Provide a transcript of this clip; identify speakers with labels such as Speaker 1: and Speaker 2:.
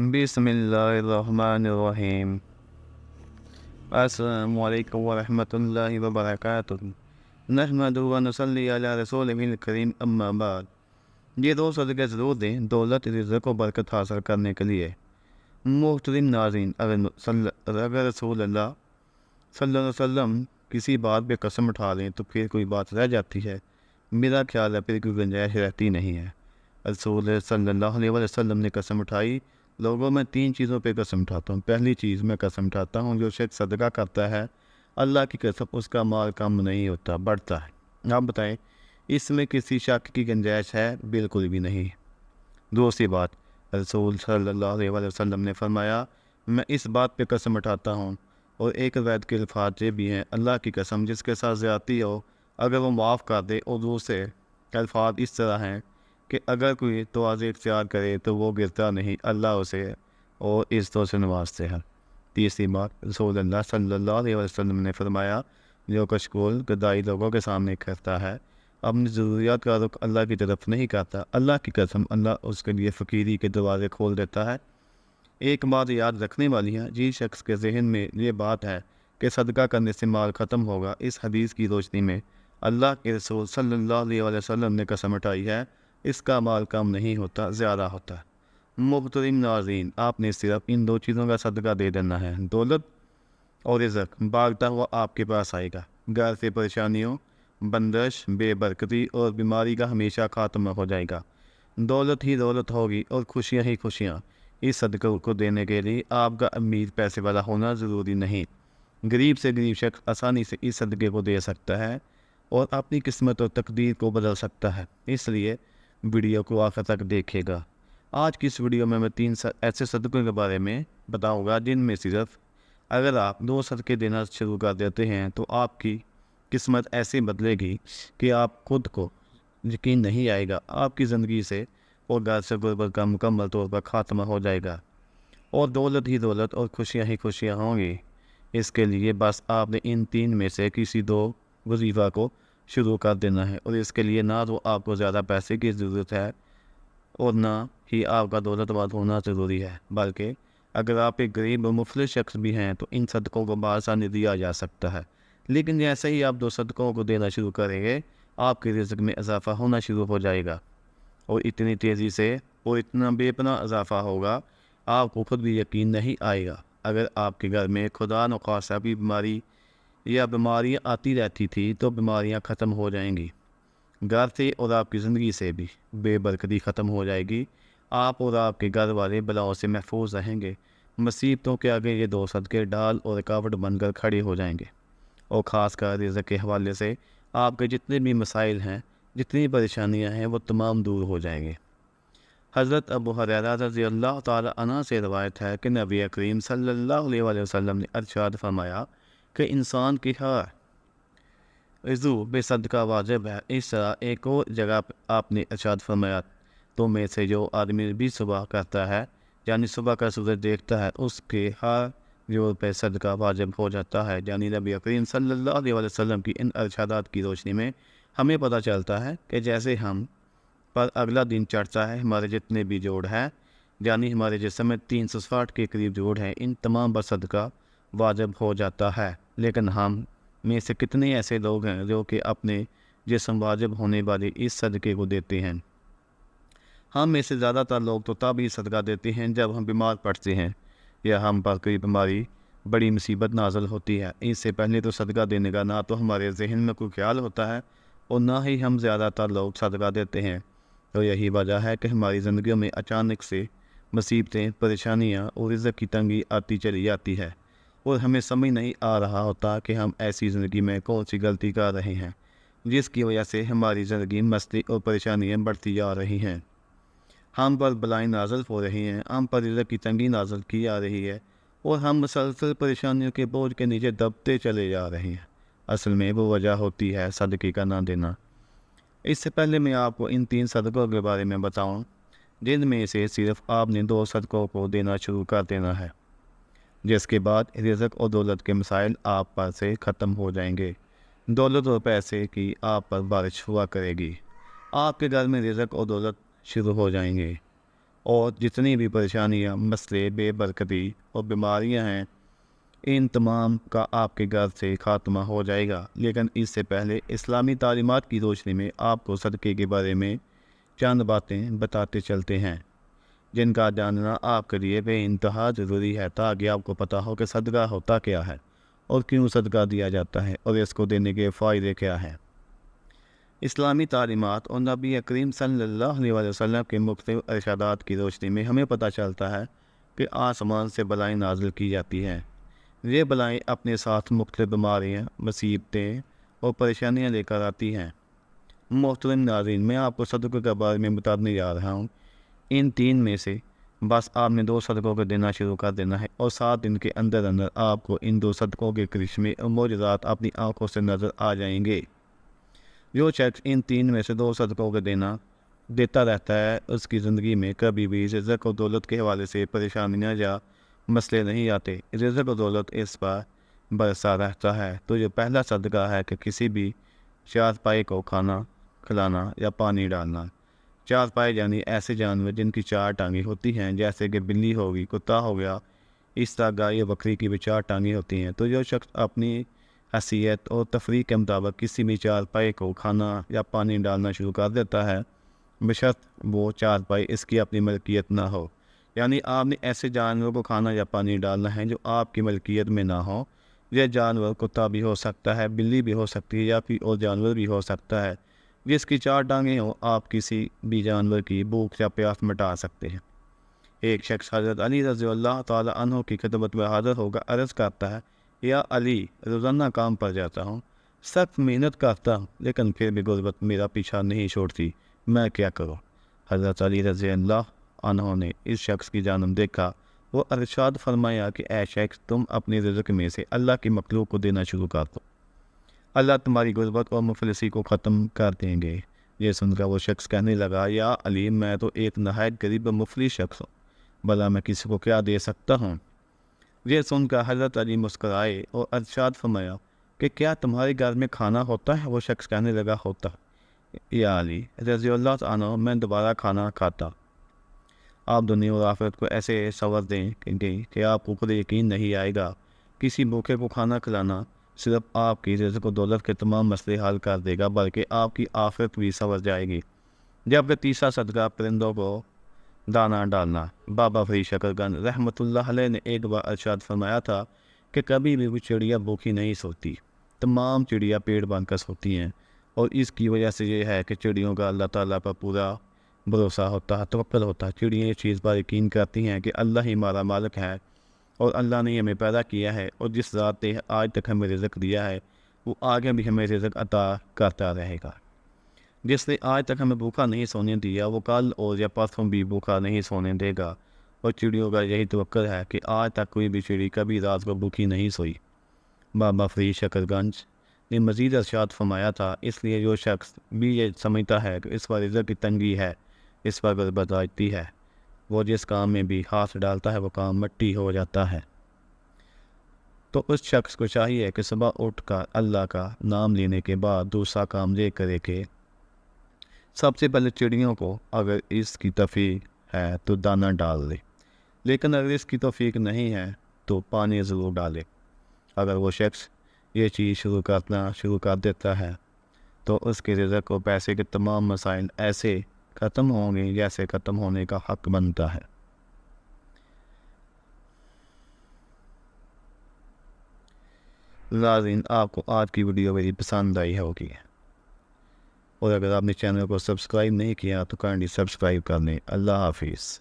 Speaker 1: بسم اللہ الرحمن الرحیم۔ السلام علیکم ورحمۃ اللہ وبرکاتہ۔ نحمدہ و نصلی علی رسولہ الکریم، اما بعد۔ یہ دو صدقے ضرور دیں دولت، رزق و برکت حاصل کرنے کے لیے۔ محترم ناظرین، اگر رسول اللہ صلی اللہ علیہ وسلم کسی بات پہ قسم اٹھا لیں تو پھر کوئی بات رہ جاتی ہے؟ میرا خیال ہے پھر کوئی گنجائش رہتی نہیں ہے۔ رسول صلی اللہ علیہ وسلم نے قسم اٹھائی، لوگوں میں 3 چیزوں پہ قسم اٹھاتا ہوں۔ پہلی چیز میں قسم اٹھاتا ہوں، جو شخص صدقہ کرتا ہے اللہ کی قسم اس کا مال کم نہیں ہوتا، بڑھتا ہے۔ آپ بتائیں اس میں کسی شک کی گنجائش ہے؟ بالکل بھی نہیں۔ دوسری بات، رسول صلی اللہ علیہ وسلم نے فرمایا، میں اس بات پہ قسم اٹھاتا ہوں، اور ایک روایت کے الفاظ یہ بھی ہیں، اللہ کی قسم جس کے ساتھ زیادتی ہو اگر وہ معاف کر دے۔ اور دوسرے الفاظ اس طرح ہیں کہ اگر کوئی توازی اختیار کرے تو وہ گرتا نہیں، اللہ اسے اور عزتوں سے نوازتے ہیں۔ تیسری بات، رسول اللہ صلی اللہ علیہ وسلم نے فرمایا، جو کشکول گدائی لوگوں کے سامنے کرتا ہے اپنی ضروریات کا رخ اللہ کی طرف نہیں کرتا، اللہ کی قسم اللہ اس کے لیے فقیری کے دروازے کھول دیتا ہے۔ ایک بات یاد رکھنے والی ہے، جس شخص کے ذہن میں یہ بات ہے کہ صدقہ کرنے سے مال ختم ہوگا، اس حدیث کی روشنی میں اللہ کے رسول صلی اللہ علیہ وسلم نے قسم اٹھائی ہے، اس کا مال کم نہیں ہوتا، زیادہ ہوتا ہے۔ محترم ناظرین، آپ نے صرف ان 2 چیزوں کا صدقہ دے دینا ہے، دولت اور رزق بھاگتا ہوا آپ کے پاس آئے گا۔ گھر سے پریشانیوں، بندش، بے برکتی اور بیماری کا ہمیشہ خاتمہ ہو جائے گا۔ دولت ہی دولت ہوگی اور خوشیاں ہی خوشیاں۔ اس صدقے کو دینے کے لیے آپ کا امیر پیسے والا ہونا ضروری نہیں، غریب سے غریب شخص آسانی سے اس صدقے کو دے سکتا ہے اور اپنی قسمت اور تقدیر کو بدل سکتا ہے۔ اس لیے ویڈیو کو آخر تک دیکھے گا۔ آج کی اس ویڈیو میں 3 ایسے صدقوں کے بارے میں بتاؤں گا جن میں صرف اگر آپ 2 صدقے دینا شروع کر دیتے ہیں تو آپ کی قسمت ایسے بدلے گی کہ آپ خود کو یقین نہیں آئے گا، آپ کی زندگی سے اور گھر سے غربت کا مکمل طور پر خاتمہ ہو جائے گا، اور دولت ہی دولت اور خوشیاں ہی خوشیاں ہوں گی۔ اس کے لیے بس آپ نے ان 3 میں سے کسی 2 وظیفہ کو شروع کر دینا ہے، اور اس کے لیے نہ تو آپ کو زیادہ پیسے کی ضرورت ہے اور نہ ہی آپ کا دولت مند ہونا ضروری ہے، بلکہ اگر آپ ایک غریب و مفلس شخص بھی ہیں تو ان صدقوں کو بآسانی دیا جا سکتا ہے۔ لیکن جیسے ہی آپ 2 صدقوں کو دینا شروع کریں گے، آپ کے رزق میں اضافہ ہونا شروع ہو جائے گا، اور اتنی تیزی سے اور اتنا بے پناہ اضافہ ہوگا آپ کو خود بھی یقین نہیں آئے گا۔ اگر آپ کے گھر میں خدا نخواستہ بھی بیماری یا بیماریاں آتی رہتی تھی تو بیماریاں ختم ہو جائیں گی، گھر سے اور آپ کی زندگی سے بھی بے برکتی ختم ہو جائے گی، آپ اور آپ کے گھر والے بلاؤں سے محفوظ رہیں گے۔ مصیبتوں کے آگے یہ 2 صدقے ڈال اور رکاوٹ بن کر کھڑے ہو جائیں گے، اور خاص کر رزق کے حوالے سے آپ کے جتنے بھی مسائل ہیں، جتنی پریشانیاں ہیں، وہ تمام دور ہو جائیں گے۔ حضرت ابو ہریرہ رضی اللہ تعالی عنہ سے روایت ہے کہ نبی کریم صلی اللہ علیہ وسلم نے ارشاد فرمایا کہ انسان کی ہر عضو بے صدقہ واجب ہے۔ اس طرح ایک اور جگہ آپ نے ارشاد فرمایا، تو میں سے جو آدمی بھی صبح کرتا ہے، یعنی صبح کا سورج دیکھتا ہے، اس کے ہر جوڑ پہ صدقہ واجب ہو جاتا ہے۔ یعنی نبی کریم صلی اللہ علیہ وسلم کی ان ارشادات کی روشنی میں ہمیں پتہ چلتا ہے کہ جیسے ہم پر اگلا دن چڑھتا ہے، ہمارے جتنے بھی جوڑ ہیں، یعنی ہمارے جسم میں 360 کے قریب جوڑ ہیں، ان تمام پر صدقہ واجب ہو جاتا ہے۔ لیکن ہم میں سے کتنے ایسے لوگ ہیں جو کہ اپنے جسم واجب ہونے والے اس صدقے کو دیتے ہیں؟ ہم میں سے زیادہ تر لوگ تو تب ہی صدقہ دیتے ہیں جب ہم بیمار پڑتے ہیں یا ہم پر کوئی بیماری، بڑی مصیبت نازل ہوتی ہے۔ اس سے پہلے تو صدقہ دینے کا نہ تو ہمارے ذہن میں کوئی خیال ہوتا ہے اور نہ ہی ہم زیادہ تر لوگ صدقہ دیتے ہیں، اور یہی وجہ ہے کہ ہماری زندگیوں میں اچانک سے مصیبتیں، پریشانیاں اور رزق کی تنگی آتی چلی جاتی ہے، اور ہمیں سمجھ نہیں آ رہا ہوتا کہ ہم ایسی زندگی میں کون سی غلطی کر رہے ہیں جس کی وجہ سے ہماری زندگی مسئلے اور پریشانیاں بڑھتی جا رہی ہیں، ہم پر بلائیں نازل ہو رہی ہیں، ہم پر رزق کی تنگی نازل کی جا رہی ہے، اور ہم مسلسل پریشانیوں کے بوجھ کے نیچے دبتے چلے جا رہے ہیں۔ اصل میں وہ وجہ ہوتی ہے صدقے کا نہ دینا۔ اس سے پہلے میں آپ کو ان 3 صدقوں کے بارے میں بتاؤں جن میں سے صرف آپ نے 2 صدقوں کو دینا شروع کر دینا ہے، جس کے بعد رزق اور دولت کے مسائل آپ پر سے ختم ہو جائیں گے۔ دولت اور پیسے کی آپ پر بارش ہوا کرے گی، آپ کے گھر میں رزق اور دولت شروع ہو جائیں گے، اور جتنی بھی پریشانیاں، مسئلے، بے برکتی اور بیماریاں ہیں، ان تمام کا آپ کے گھر سے خاتمہ ہو جائے گا۔ لیکن اس سے پہلے اسلامی تعلیمات کی روشنی میں آپ کو صدقے کے بارے میں چند باتیں بتاتے چلتے ہیں، جن کا جاننا آپ کے لیے بے انتہا ضروری ہے، تاکہ آپ کو پتہ ہو کہ صدقہ ہوتا کیا ہے اور کیوں صدقہ دیا جاتا ہے اور اس کو دینے کے فائدے کیا ہیں۔ اسلامی تعلیمات اور نبی کریم صلی اللہ علیہ وسلم کے مختلف ارشادات کی روشنی میں ہمیں پتہ چلتا ہے کہ آسمان سے بلائیں نازل کی جاتی ہیں۔ یہ بلائیں اپنے ساتھ مختلف بیماریاں، مصیبتیں اور پریشانیاں لے کر آتی ہیں۔ محترم ناظرین، میں آپ کو صدقوں کے بارے میں بتانے جا رہا ہوں۔ ان 3 میں سے بس آپ نے 2 صدقوں کو دینا شروع کر دینا ہے، اور 7 دن کے اندر اندر آپ کو ان 2 صدقوں کے کرشمے اور معجزات اپنی آنکھوں سے نظر آ جائیں گے۔ جو شخص ان 3 میں سے 2 صدقوں کو دیتا رہتا ہے، اس کی زندگی میں کبھی بھی رزق و دولت کے حوالے سے پریشانیاں یا مسئلے نہیں آتے۔ رزق و دولت اس پر برسا رہتا ہے۔ تو یہ پہلا صدقہ ہے کہ کسی بھی چارپائی کو کھانا کھلانا یا پانی ڈالنا۔ چارپائی یعنی ایسے جانور جن کی 4 ٹانگیں ہوتی ہیں، جیسے کہ بلی ہوگی، کتا ہو گیا، اس طرح گائے یا بکری کی بھی 4 ٹانگیں ہوتی ہیں۔ تو جو شخص اپنی حیثیت اور تفریح کے مطابق کسی بھی چارپائی کو کھانا یا پانی ڈالنا شروع کر دیتا ہے، بشرط وہ چارپائی اس کی اپنی ملکیت نہ ہو، یعنی آپ نے ایسے جانور کو کھانا یا پانی ڈالنا ہے جو آپ کی ملکیت میں نہ ہو۔ یہ جانور کتا بھی ہو سکتا ہے، بلی بھی ہو سکتی ہے، یا کوئی اور جانور بھی ہو سکتا ہے جس کی 4 ٹانگیں ہوں۔ آپ کسی بھی جانور کی بھوک یا پیاس مٹا سکتے ہیں۔ ایک شخص حضرت علی رضی اللہ تعالی عنہ کی خدمت میں حاضر ہوگا، عرض کرتا ہے، یا علی، روزانہ کام پر جاتا ہوں، سخت محنت کرتا ہوں، لیکن پھر بھی غربت میرا پیچھا نہیں چھوڑتی، میں کیا کروں؟ حضرت علی رضی اللہ عنہ نے اس شخص کی جانب دیکھا، وہ ارشاد فرمایا کہ اے شخص، تم اپنی رزق میں سے اللہ کی مخلوق کو دینا شروع کر دو، اللہ تمہاری غربت اور مفلسی کو ختم کر دیں گے۔ یہ سن کر وہ شخص کہنے لگا، یا علی، میں تو ایک نہایت غریب و مفلس شخص ہوں، بھلا میں کسی کو کیا دے سکتا ہوں؟ یہ سن کر حضرت علی مسکرائے اور ارشاد فرمایا کہ کیا تمہارے گھر میں کھانا ہوتا ہے؟ وہ شخص کہنے لگا، ہوتا۔ یا علی رضی اللہ عنہ، میں دوبارہ کھانا کھاتا۔ آپ دنیا اور آخرت کو ایسے سنور دیں کہ آپ کو خود یقین نہیں آئے گا۔ کسی بھوکے کو کھانا کھلانا صرف آپ کی رزق و دولت کے تمام مسئلے حل کر دے گا، بلکہ آپ کی آخرت بھی سنور جائے گی۔ جبکہ تیسرا صدقہ پرندوں کو دانہ ڈالنا۔ بابا فرید شکرگن رحمۃ اللہ علیہ نے ایک بار ارشاد فرمایا تھا کہ کبھی بھی وہ چڑیا بھوکی نہیں سوتی، تمام چڑیا پیٹ باندھ کر سوتی ہیں، اور اس کی وجہ سے یہ ہے کہ چڑیوں کا اللہ تعالیٰ پر پورا بھروسہ ہوتا ہے، توکل ہوتا ہے۔ چڑیاں اس چیز پر یقین کرتی ہیں کہ اللہ ہی ہمارا مالک ہے، اور اللہ نے ہمیں پیدا کیا ہے، اور جس ذات نے آج تک ہمیں رزق دیا ہے وہ آگے بھی ہمیں رزق عطا کرتا رہے گا۔ جس نے آج تک ہمیں بھوکا نہیں سونے دیا، وہ کل اور یا پرسوں بھی بھوکا نہیں سونے دے گا۔ اور چڑیوں کا یہی توقع ہے کہ آج تک کوئی بھی چڑی کبھی رات کو بھوکی نہیں سوئی۔ بابا فرید شکرگنج نے مزید ارشاد فرمایا تھا، اس لیے جو شخص بھی یہ سمجھتا ہے کہ اس پر رزق کی تنگی ہے، اس پر غربت آتی ہے، وہ جس کام میں بھی ہاتھ ڈالتا ہے وہ کام مٹی ہو جاتا ہے۔ تو اس شخص کو چاہیے کہ صبح اٹھ کر اللہ کا نام لینے کے بعد دوسرا کام یہ کرے کہ سب سے پہلے چڑیوں کو اگر اس کی توفیق ہے تو دانہ ڈال دے، لیکن اگر اس کی توفیق نہیں ہے تو پانی ضرور ڈالے۔ اگر وہ شخص یہ چیز شروع کر دیتا ہے تو اس کے رزق و پیسے کے تمام مسائل ایسے ختم ہوں گے جیسے ختم ہونے کا حق بنتا ہے۔ ناظرین، آپ کو آج کی ویڈیو میری پسند آئی ہوگی، اور اگر آپ نے چینل کو سبسکرائب نہیں کیا تو کائنڈلی سبسکرائب کر لیں۔ اللہ حافظ۔